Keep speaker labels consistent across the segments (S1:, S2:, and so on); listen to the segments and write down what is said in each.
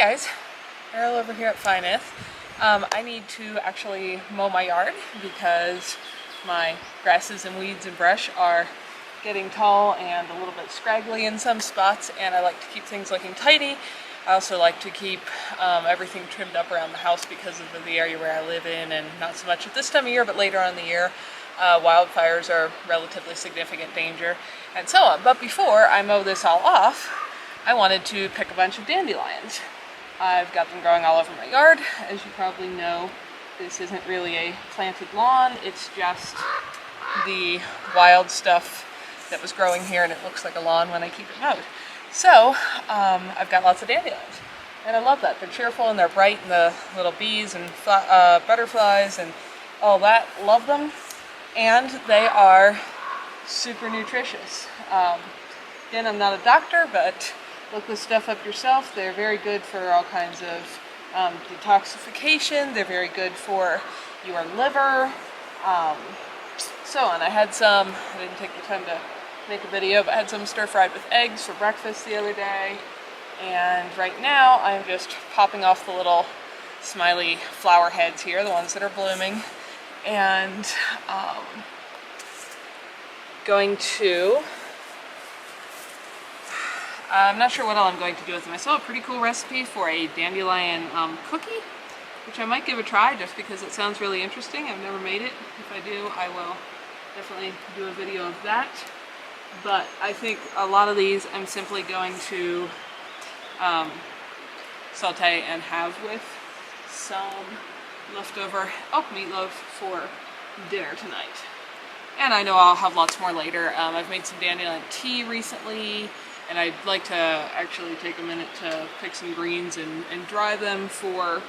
S1: guys, Earl over here at Fineth. I need to actually mow my yard because my grasses and weeds and brush are getting tall and a little bit scraggly in some spots, and I like to keep things looking tidy. I also like to keep everything trimmed up around the house because of the area where I live in, and not so much at this time of year, but later on in the year, wildfires are relatively significant danger and so on. But before I mow this all off, I wanted to pick a bunch of dandelions. I've got them growing all over my yard. As you probably know, this isn't really a planted lawn, it's just the wild stuff that was growing here, and it looks like a lawn when I keep it mowed. So, I've got lots of dandelions, and I love that. They're cheerful and they're bright, and the little bees and butterflies and all that, love them. And they are super nutritious. Again, I'm not a doctor, but look this stuff up yourself. They're very good for all kinds of detoxification. They're very good for your liver, so on. I had some, I didn't take the time to make a video, but I had some stir-fried with eggs for breakfast the other day. And right now I'm just popping off the little smiley flower heads here, the ones that are blooming, and going to, I'm not sure what all I'm going to do with them. I saw a pretty cool recipe for a dandelion cookie, which I might give a try just because it sounds really interesting. I've never made it. If I do, I will definitely do a video of that. But I think a lot of these I'm simply going to saute and have with some leftover elk meatloaf for dinner tonight. And I know I'll have lots more later. I've made some dandelion tea recently, and I'd like to actually take a minute to pick some greens and dry them for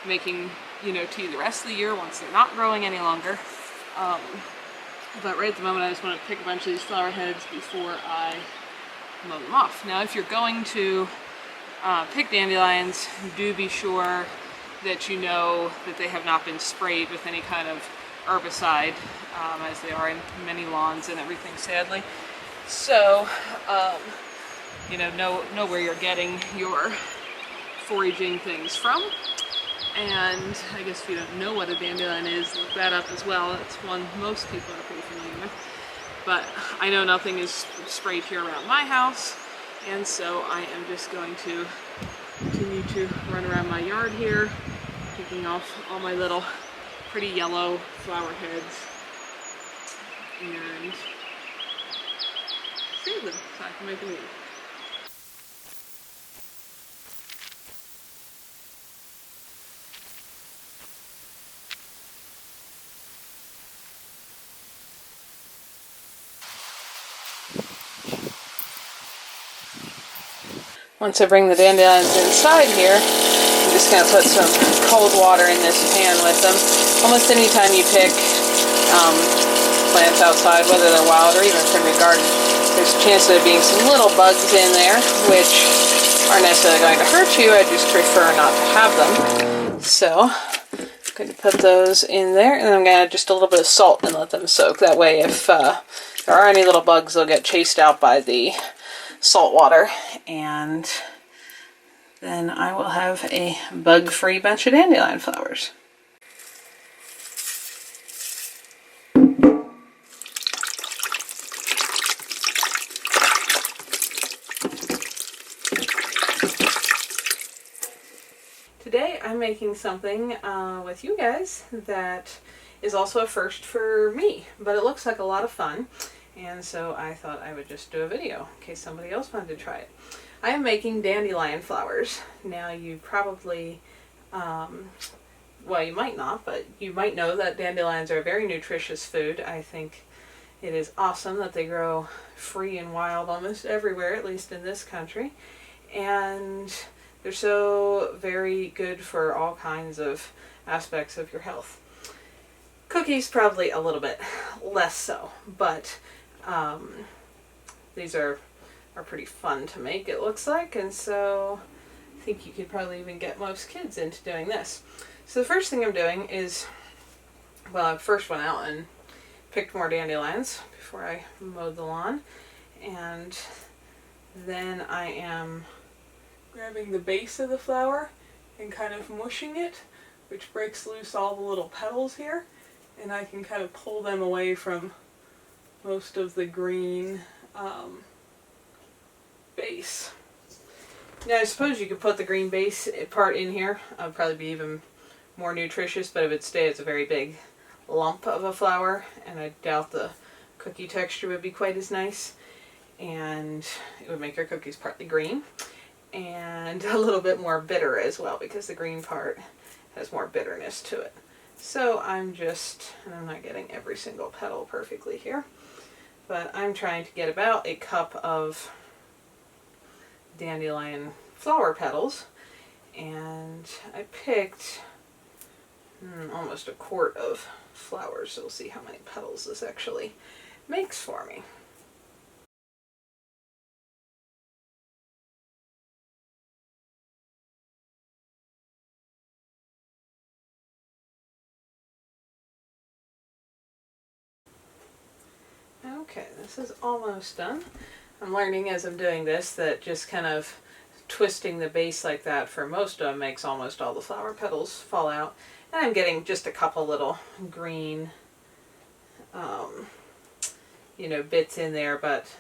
S1: making, tea the rest of the year once they're not growing any longer. But right at the moment I just want to pick a bunch of these flower heads before I mow them off. Now if you're going to pick dandelions, do be sure that you know that they have not been sprayed with any kind of herbicide, as they are in many lawns and everything, sadly. So, know where you're getting your foraging things from. And I guess if you don't know what a dandelion is, look that up as well. It's one most people are pretty familiar with. But I know nothing is sprayed here around my house, and so I am just going to continue to run around my yard here, picking off all my little pretty yellow flower heads and save them so I can make a movie. Once I bring the dandelions inside here, I'm just going to put some cold water in this pan with them. Almost any time you pick plants outside, whether they're wild or even from your garden, there's a chance of there being some little bugs in there, which aren't necessarily going to hurt you. I just prefer not to have them. So I'm going to put those in there, and I'm going to add just a little bit of salt and let them soak. That way, if there are any little bugs, they'll get chased out by the salt water, and then I will have a bug-free bunch of dandelion flowers. Today I'm making something with you guys that is also a first for me, but it looks like a lot of fun. And so I thought I would just do a video in case somebody else wanted to try it. I am making dandelion flowers. Now you probably, well, you might not, but you might know that dandelions are a very nutritious food. I think it is awesome that they grow free and wild almost everywhere, at least in this country. And they're so very good for all kinds of aspects of your health. Cookies probably a little bit less so, but these are pretty fun to make, it looks like, and so I think you could probably even get most kids into doing this. So the first thing I'm doing is, well, I first went out and picked more dandelions before I mowed the lawn, and then I am grabbing the base of the flower and kind of mushing it, which breaks loose all the little petals here, and I can kind of pull them away from most of the green base. Now I suppose you could put the green base part in here. It would probably be even more nutritious, but it would stay as a very big lump of a flower, and I doubt the cookie texture would be quite as nice, and it would make your cookies partly green and a little bit more bitter as well, because the green part has more bitterness to it. So I'm not getting every single petal perfectly here, but I'm trying to get about a cup of dandelion flower petals, and I picked almost a quart of flowers, so we'll see how many petals this actually makes for me. Okay, this is almost done. I'm learning as I'm doing this that just kind of twisting the base like that for most of them makes almost all the flower petals fall out. And I'm getting just a couple little green bits in there, but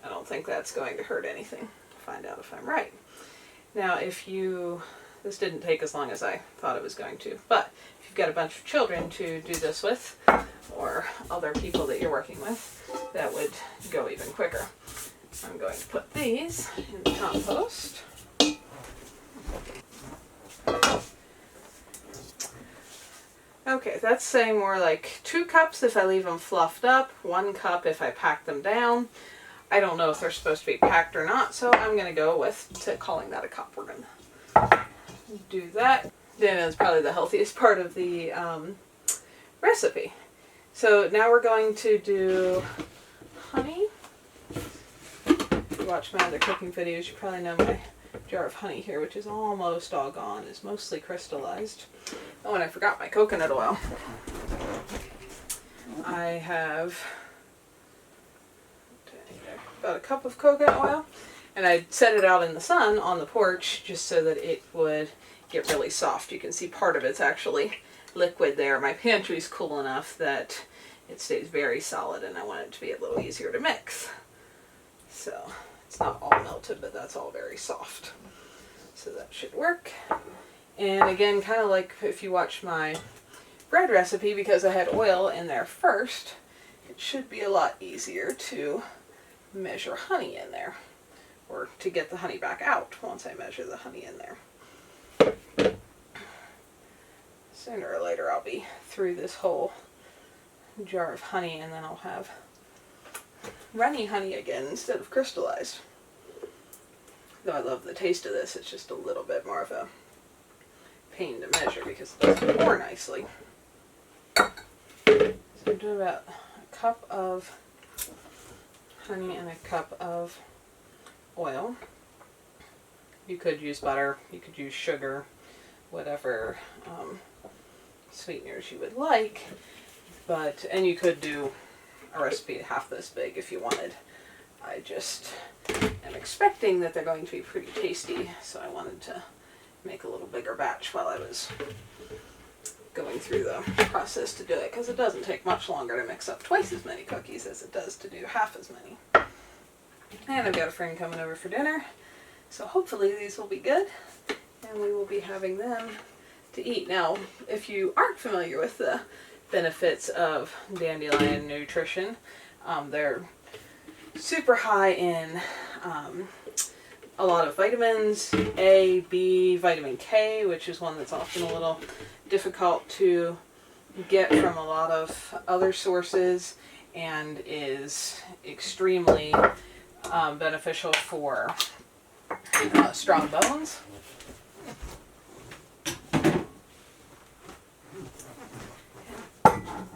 S1: I don't think that's going to hurt anything. Find out if I'm right. Now this didn't take as long as I thought it was going to, but if you've got a bunch of children to do this with, or other people that you're working with, that would go even quicker. I'm going to put these in the compost. Okay, that's saying more like 2 cups if I leave them fluffed up, 1 cup if I pack them down. I don't know if they're supposed to be packed or not, so I'm going to go with calling that a cup. We're going to do that. Then it's probably the healthiest part of the recipe. So now we're going to do honey. If you watch my other cooking videos, you probably know my jar of honey here, which is almost all gone, is mostly crystallized. Oh, and I forgot my coconut oil. I have about a cup of coconut oil, and I set it out in the sun on the porch just so that it would get really soft. You can see part of it's actually liquid there. My pantry's cool enough that it stays very solid, and I want it to be a little easier to mix. So it's not all melted, but that's all very soft. So that should work. And again, kind of like if you watch my bread recipe, because I had oil in there first, it should be a lot easier to measure honey in there, or to get the honey back out once I measure the honey in there. Sooner or later I'll be through this whole jar of honey, and then I'll have runny honey again instead of crystallized. Though I love the taste of this, it's just a little bit more of a pain to measure because it doesn't pour nicely. So I'm doing about a cup of honey and a cup of oil. You could use butter, you could use sugar, whatever sweeteners you would like, and you could do a recipe half this big if you wanted. I just am expecting that they're going to be pretty tasty, so I wanted to make a little bigger batch while I was going through the process to do it, because it doesn't take much longer to mix up twice as many cookies as it does to do half as many. And I've got a friend coming over for dinner, so hopefully these will be good, and we will be having them to eat. Now, if you aren't familiar with the benefits of dandelion nutrition, they're super high in a lot of vitamins, A, B, vitamin K, which is one that's often a little difficult to get from a lot of other sources, and is extremely beneficial for strong bones.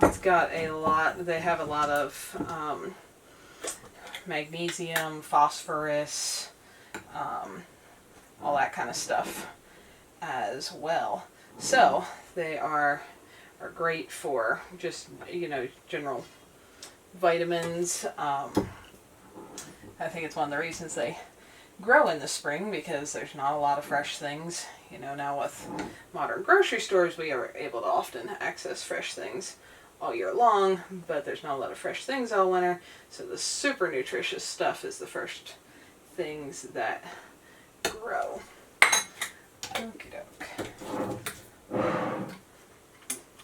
S1: It's got they have a lot of magnesium, phosphorus, all that kind of stuff as well. So they are great for just, general vitamins. I think it's one of the reasons they grow in the spring because there's not a lot of fresh things. You know, now with modern grocery stores, we are able to often access fresh things all year long, but there's not a lot of fresh things all winter. So the super nutritious stuff is the first things that grow. Okie doke.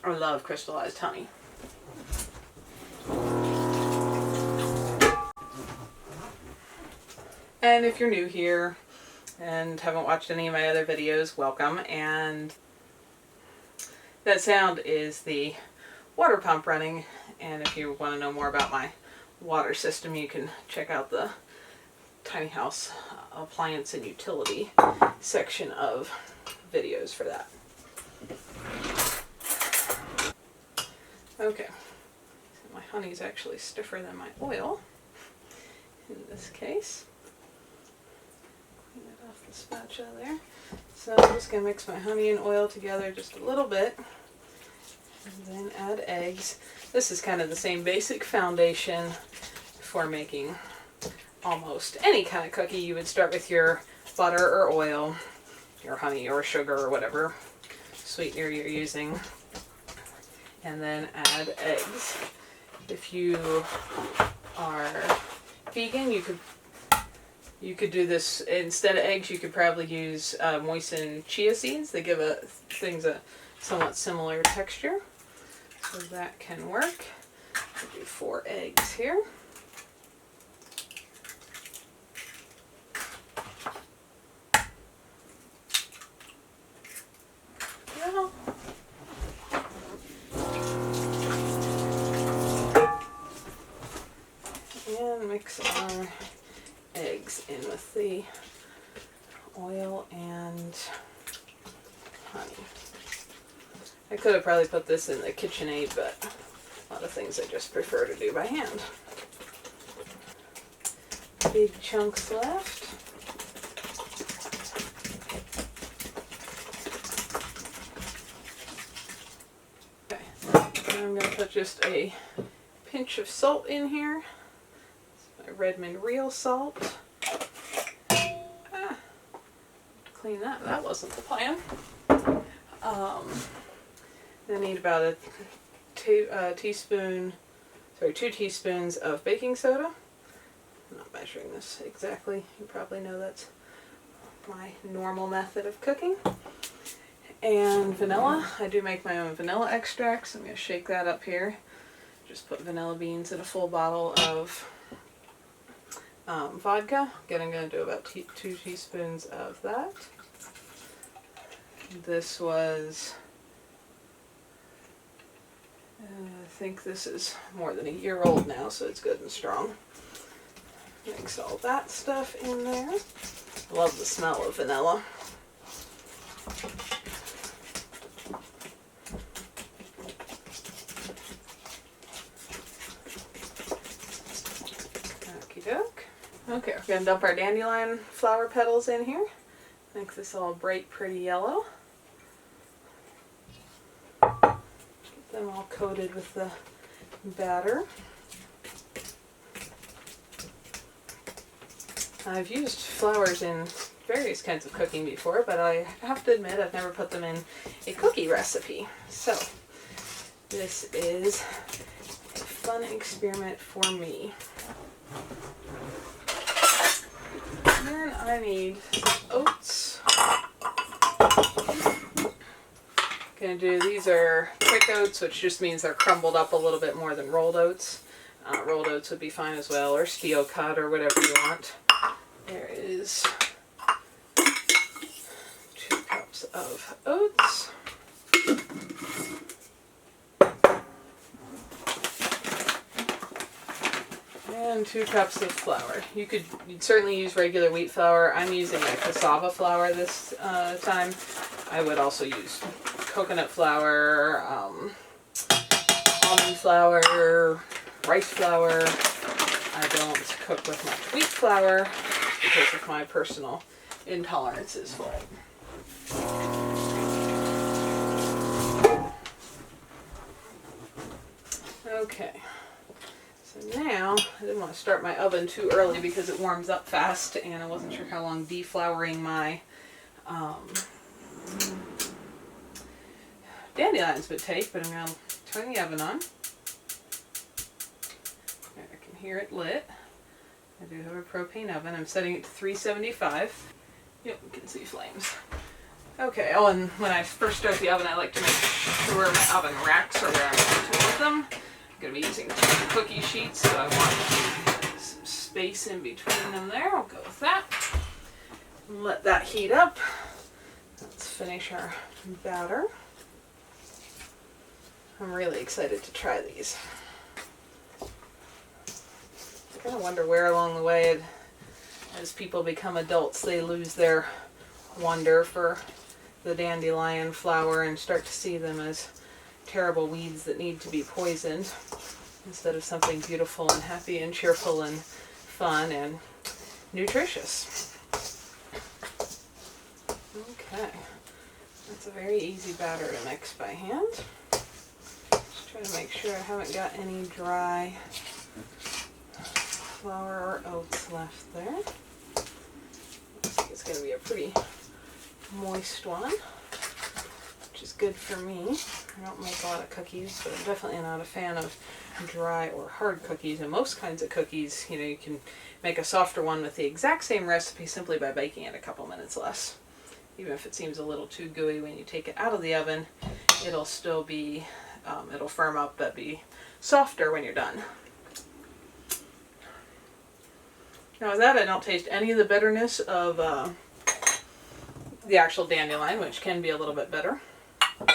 S1: I love crystallized honey. And if you're new here and haven't watched any of my other videos, welcome. And that sound is the water pump running. And if you want to know more about my water system, you can check out the tiny house appliance and utility section of videos for that. Okay, so my honey is actually stiffer than my oil in this case. Clean it off the spatula there. So I'm just going to mix my honey and oil together just a little bit and then add eggs. This is kind of the same basic foundation for making almost any kind of cookie. You would start with your butter or oil, your honey or sugar or whatever sweetener you're using, and then add eggs. If you are vegan, you could do this instead of eggs. You could probably use moistened chia seeds. They give things a somewhat similar texture, so that can work. I'll do 4 eggs here. And mix our eggs in with the oil and honey. I could have probably put this in the KitchenAid, but a lot of things I just prefer to do by hand. Big chunks left. Okay, I'm going to put just a pinch of salt in here. It's my Redmond real salt. Clean that. That wasn't the plan. I need about 2 teaspoons of baking soda. I'm not measuring this exactly. You probably know that's my normal method of cooking. And vanilla. I do make my own vanilla extract, so I'm going to shake that up here. Just put vanilla beans in a full bottle of vodka. Again, I'm going to do about 2 teaspoons of that. This was, I think this is more than a year old now, so it's good and strong. Mix all that stuff in there. Love the smell of vanilla. Okie doke. Okay, we're going to dump our dandelion flower petals in here. Make this all bright, pretty yellow. Get them all coated with the batter. I've used flowers in various kinds of cooking before, but I have to admit I've never put them in a cookie recipe. So this is a fun experiment for me. And then I need some oats. These are quick oats, which just means they're crumbled up a little bit more than rolled oats. Rolled oats would be fine as well, or steel cut, or whatever you want. There is 2 cups of oats. And 2 cups of flour. You'd certainly use regular wheat flour. I'm using a cassava flour this time. I would also use coconut flour, almond flour, rice flour. I don't cook with much wheat flour because of my personal intolerances for it. Okay, so So now, I didn't want to start my oven too early because it warms up fast, and I wasn't sure how long deflowering my dandelions would take, but I'm going to turn the oven on. I can hear it lit. I do have a propane oven. I'm setting it to 375. Yep, we can see flames. Okay, oh, and when I first start the oven, I like to make sure my oven racks are where I'm going to put them. I'm going to be using 2 cookie sheets, so I want some space in between them there. I'll go with that. And let that heat up. Let's finish our batter. I'm really excited to try these. I kind of wonder where along the way, as people become adults, they lose their wonder for the dandelion flower and start to see them as terrible weeds that need to be poisoned instead of something beautiful and happy and cheerful and fun and nutritious. Okay, that's a very easy batter to mix by hand. Just try to make sure I haven't got any dry flour or oats left there. Looks like it's going to be a pretty moist one, which is good for me. I don't make a lot of cookies, but I'm definitely not a fan of dry or hard cookies. And most kinds of cookies, you know, you can make a softer one with the exact same recipe simply by baking it a couple minutes less. Even if it seems a little too gooey when you take it out of the oven, it'll still be, it'll firm up but be softer when you're done. Now with that, I don't taste any of the bitterness of the actual dandelion, which can be a little bit bitter. Got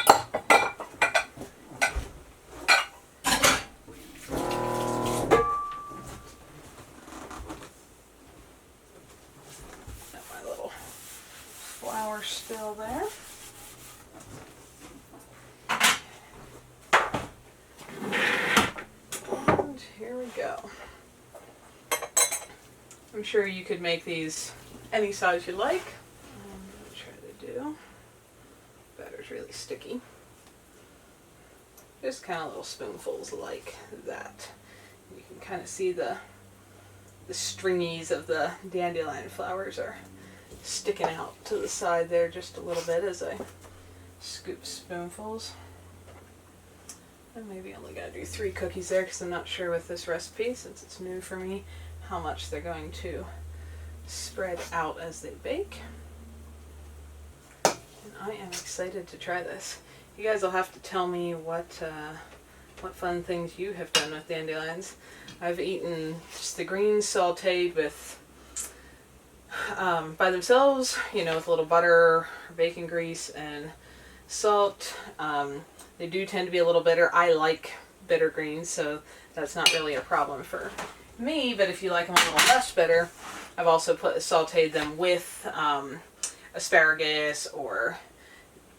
S1: my little flour still there. And here we go. I'm sure you could make these any size you like. I'm going to try to do. Batter's really sticky. Just kind of little spoonfuls like that. You can kind of see the stringies of the dandelion flowers are sticking out to the side there just a little bit as I scoop spoonfuls. I'm maybe only going to do 3 cookies there because I'm not sure with this recipe, since it's new for me, how much they're going to spread out as they bake. And I am excited to try this. You guys will have to tell me what fun things you have done with dandelions. I've eaten just the greens sauteed with by themselves, you know, with a little butter, bacon grease, and salt. They do tend to be a little bitter. I like bitter greens, so that's not really a problem for me, but if you like them a little less bitter, I've also sauteed them with asparagus or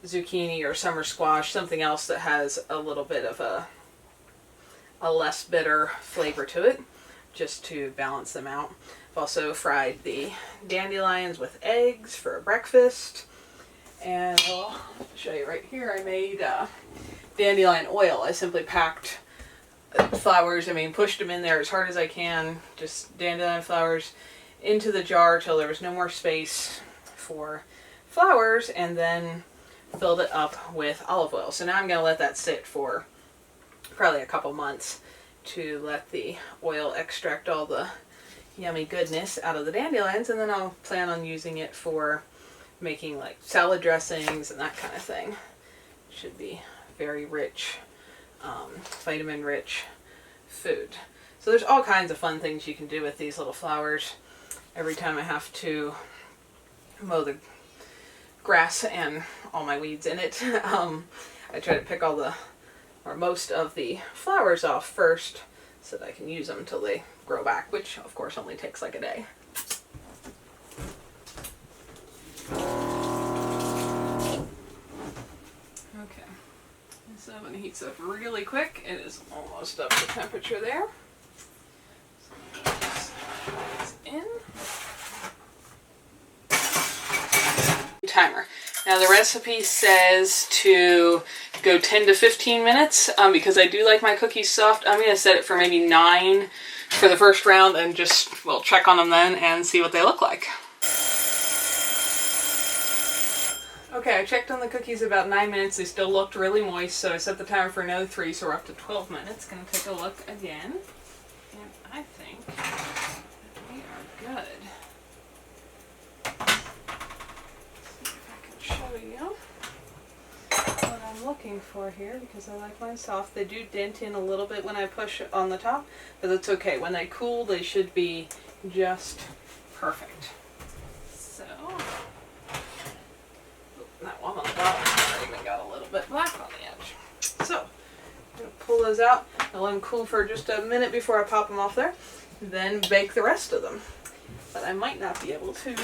S1: zucchini or summer squash, something else that has a little bit of a less bitter flavor to it, just to balance them out. I've also fried the dandelions with eggs for breakfast, and I'll show you right here. I made dandelion oil. I simply packed flowers, pushed them in there as hard as I can, just dandelion flowers into the jar till there was no more space for flowers, and then filled it up with olive oil. So now I'm going to let that sit for probably a couple months to let the oil extract all the yummy goodness out of the dandelions, and then I'll plan on using it for making like salad dressings and that kind of thing. Should be very rich, vitamin rich food. So there's all kinds of fun things you can do with these little flowers. Every time I have to mow the grass and all my weeds in it, I try to pick all the, or most of the flowers off first so that I can use them until they grow back, which of course only takes like a day. Okay, this oven heats up really quick. It is almost up to temperature there. So in. Timer. Now the recipe says to go 10 to 15 minutes. Because I do like my cookies soft, I'm going to set it for maybe 9 for the first round and just, well, check on them then and see what they look like. Okay, I checked on the cookies about 9 minutes. They still looked really moist, so I set the timer for another 3, so we're up to 12 minutes. Gonna take a look again. And I think we are good. Let's see if I can show you what I'm looking for here, because I like mine soft. They do dent in a little bit when I push on the top, but that's okay. When they cool, they should be just perfect. So, that one on the bottom even got a little bit black on the edge. So, I'm going to pull those out. I'll let them cool for just a minute before I pop them off there. Then bake the rest of them. But I might not be able to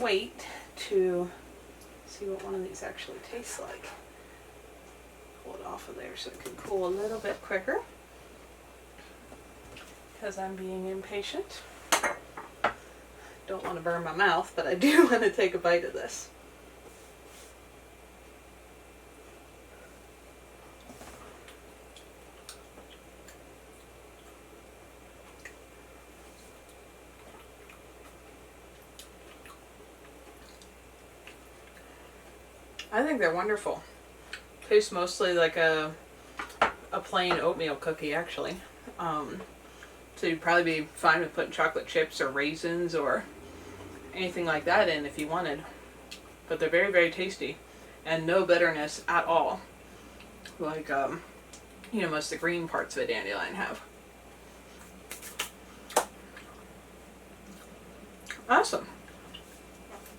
S1: wait to see what one of these actually tastes like. Pull it off of there so it can cool a little bit quicker, because I'm being impatient. Don't want to burn my mouth, but I do want to take a bite of this. I think they're wonderful. Tastes mostly like a plain oatmeal cookie, actually. So you'd probably be fine with putting chocolate chips or raisins or anything like that in if you wanted. But they're very, very tasty and no bitterness at all, like you know, most of the green parts of a dandelion have. Awesome.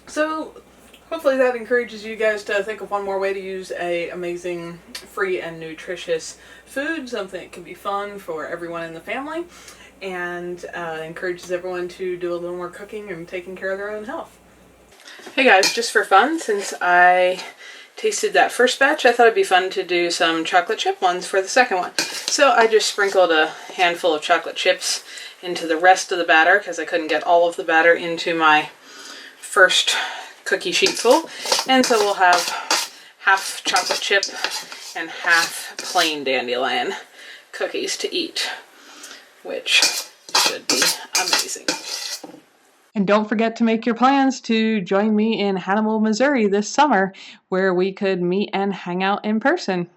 S1: So hopefully that encourages you guys to think of one more way to use a amazing, free and nutritious food, something that can be fun for everyone in the family, and encourages everyone to do a little more cooking and taking care of their own health. Hey guys, just for fun, since I tasted that first batch, I thought it'd be fun to do some chocolate chip ones for the second one. So I just sprinkled a handful of chocolate chips into the rest of the batter, because I couldn't get all of the batter into my first cookie sheet full. And so we'll have half chocolate chip and half plain dandelion cookies to eat, which should be amazing. And don't forget to make your plans to join me in Hannibal, Missouri this summer, where we could meet and hang out in person.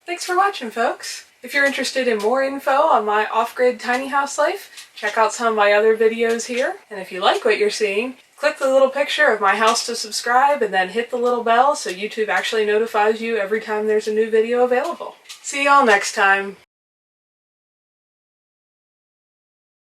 S1: Thanks for watching, folks. If you're interested in more info on my off-grid tiny house life, check out some of my other videos here. And if you like what you're seeing, click the little picture of my house to subscribe, and then hit the little bell so YouTube actually notifies you every time there's a new video available. See y'all next time.